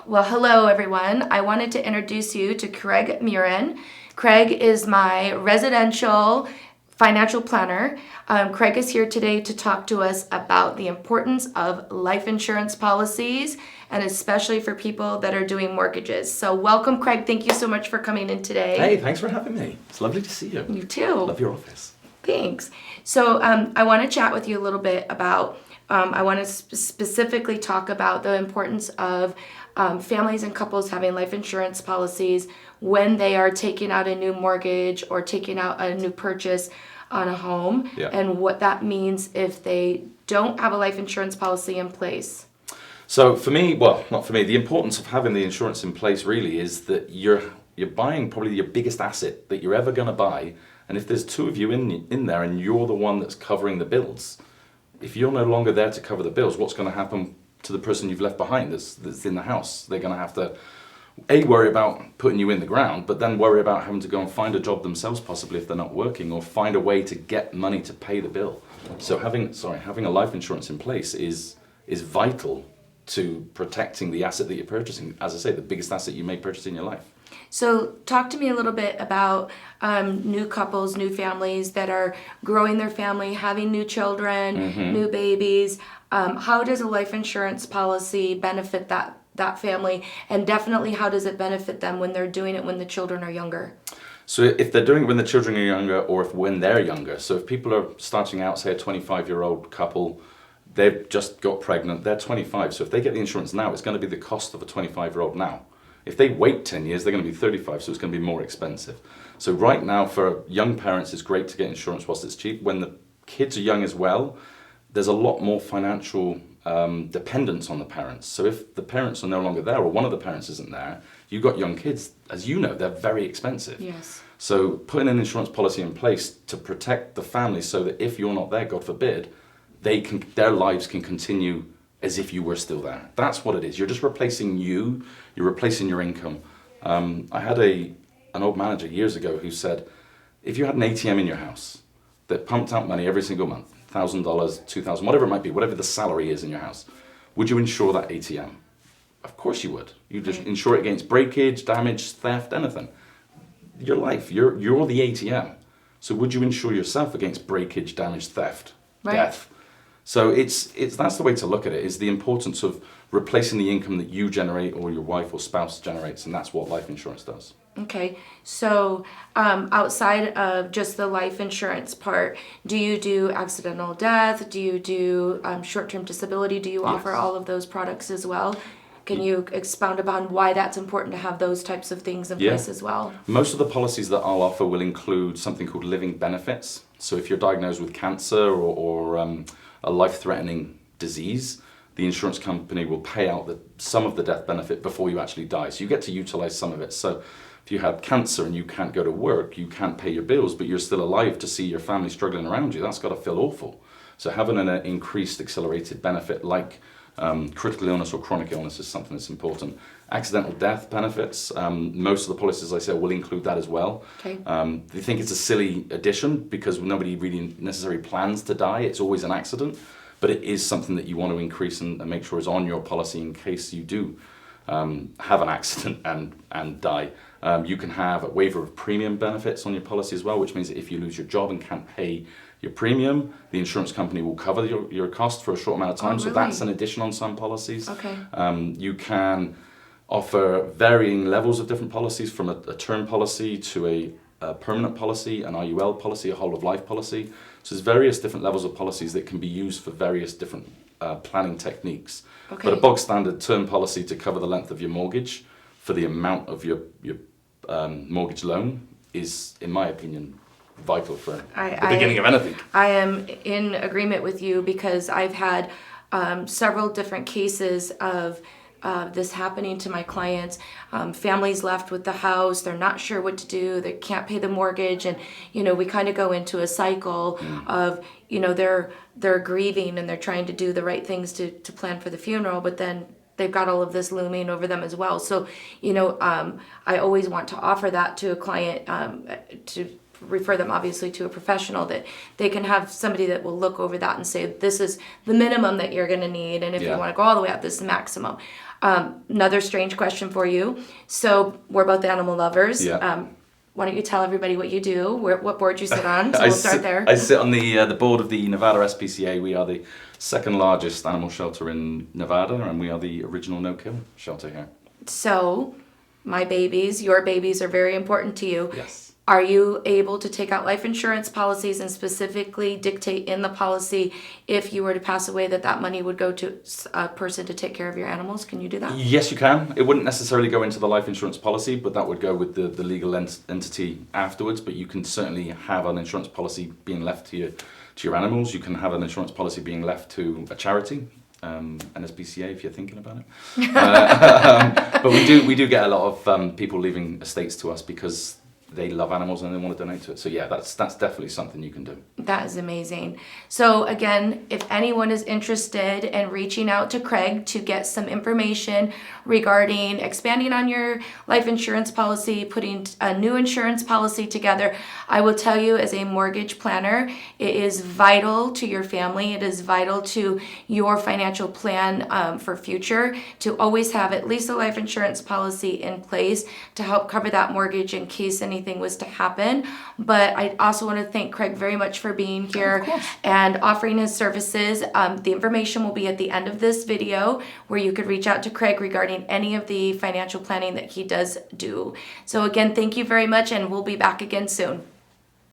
Well, hello everyone. I wanted to introduce you to Craig Murin. Craig is my residential financial planner. Craig is here today to talk to us about the importance of life insurance policies, and especially for people that are doing mortgages. So welcome, Craig. Thank you so much for coming in today. Hey, thanks for having me. It's lovely to see you. You too. Love your office. Thanks. So I want to chat with you a little bit about, I want to specifically talk about the importance of families and couples having life insurance policies when they are taking out a new mortgage or taking out a new purchase on a home, and what that means if they don't have a life insurance policy in place. So for me, well, not for me, the importance of having the insurance in place really is that you're buying probably your biggest asset that you're ever going to buy. And if there's two of you in there and you're the one that's covering the bills, if you're no longer there to cover the bills, what's going to happen to the person you've left behind that's in the house? They're going to have to, worry about putting you in the ground, but then worry about having to go and find a job themselves, possibly if they're not working, or find a way to get money to pay the bill. So having a life insurance in place is vital to protecting the asset that you're purchasing. As I say, the biggest asset you may purchase in your life. So talk to me a little bit about new couples, new families that are growing their family, having new children, new babies. How does a life insurance policy benefit that family? And definitely, how does it benefit them when they're doing it when the children are younger? So if they're doing it when the children are younger, or when they're younger, so if people are starting out, say a 25-year-old couple, they've just got pregnant, they're 25. So if they get the insurance now, it's going to be the cost of a 25-year-old now. If they wait 10 years, they're going to be 35, so it's going to be more expensive. So right now, for young parents, it's great to get insurance whilst it's cheap. When the kids are young as well, there's a lot more financial dependence on the parents. So if the parents are no longer there, or one of the parents isn't there, you've got young kids, as you know, they're very expensive. Yes. So putting an insurance policy in place to protect the family so that if you're not there, God forbid, their lives can continue as if you were still there. That's what it is. You're just replacing you're replacing your income. I had an old manager years ago who said, if you had an ATM in your house that pumped out money every single month, $1,000, $2,000, whatever it might be, whatever the salary is in your house, would you insure that ATM? Of course you would. You just insure it against breakage, damage, theft, anything. Your life, you're the ATM. So would you insure yourself against breakage, damage, theft, death? So that's the way to look at it, is the importance of replacing the income that you generate or your wife or spouse generates, and that's what life insurance does. Okay, so outside of just the life insurance part, do you do accidental death? Do you do short-term disability? Do you offer all of those products as well? Can you expound upon why that's important to have those types of things in place as well? Most of the policies that I'll offer will include something called living benefits. So if you're diagnosed with cancer or a life-threatening disease, the insurance company will pay out some of the death benefit before you actually die. So you get to utilize some of it. So if you have cancer and you can't go to work, you can't pay your bills, but you're still alive to see your family struggling around you, that's got to feel awful. So having an increased accelerated benefit like critical illness or chronic illness is something that's important. Accidental death benefits, most of the policies, I say, will include that as well. Okay. They think it's a silly addition because nobody really necessarily plans to die. It's always an accident, but it is something that you want to increase and make sure is on your policy in case you do have an accident and die. You can have a waiver of premium benefits on your policy as well, which means that if you lose your job and can't pay your premium, the insurance company will cover your cost for a short amount of time. So that's an addition on some policies. Okay. You can offer varying levels of different policies, from a term policy to a permanent policy, an IUL policy, a whole of life policy. So there's various different levels of policies that can be used for various different planning techniques. Okay. But a bog standard term policy to cover the length of your mortgage for the amount of your mortgage loan is, in my opinion, vital for the beginning of anything. I am in agreement with you because I've had several different cases of this happening to my clients. Families left with the house, they're not sure what to do, they can't pay the mortgage, and we kind of go into a cycle of they're grieving and they're trying to do the right things to plan for the funeral, but then they've got all of this looming over them as well. So I always want to offer that to a client, to refer them obviously to a professional, that they can have somebody that will look over that and say, this is the minimum that you're going to need, and if you want to go all the way up, this is the maximum. Another strange question for you. So we're both animal lovers. Yeah. Why don't you tell everybody what you do, what board you sit on? So we'll start there. I sit on the board of the Nevada SPCA. We are the second largest animal shelter in Nevada, and we are the original no-kill shelter here. So my babies, your babies are very important to you. Yes. Are you able to take out life insurance policies and specifically dictate in the policy if you were to pass away that money would go to a person to take care of your animals? Can you do that? Yes, you can. It wouldn't necessarily go into the life insurance policy, but that would go with the legal entity afterwards. But you can certainly have an insurance policy being left to your animals. You can have an insurance policy being left to a charity. An SPCA, if you're thinking about it. But we do get a lot of people leaving estates to us because they love animals and they want to donate to it. So yeah, that's definitely something you can do. That is amazing. So again, if anyone is interested in reaching out to Craig to get some information regarding expanding on your life insurance policy, putting a new insurance policy together, I will tell you as a mortgage planner, it is vital to your family. It is vital to your financial plan for future to always have at least a life insurance policy in place to help cover that mortgage in case anything was to happen. But I also want to thank Craig very much for being here and offering his services. The information will be at the end of this video where you could reach out to Craig regarding any of the financial planning that he does do. So again, thank you very much, and we'll be back again soon.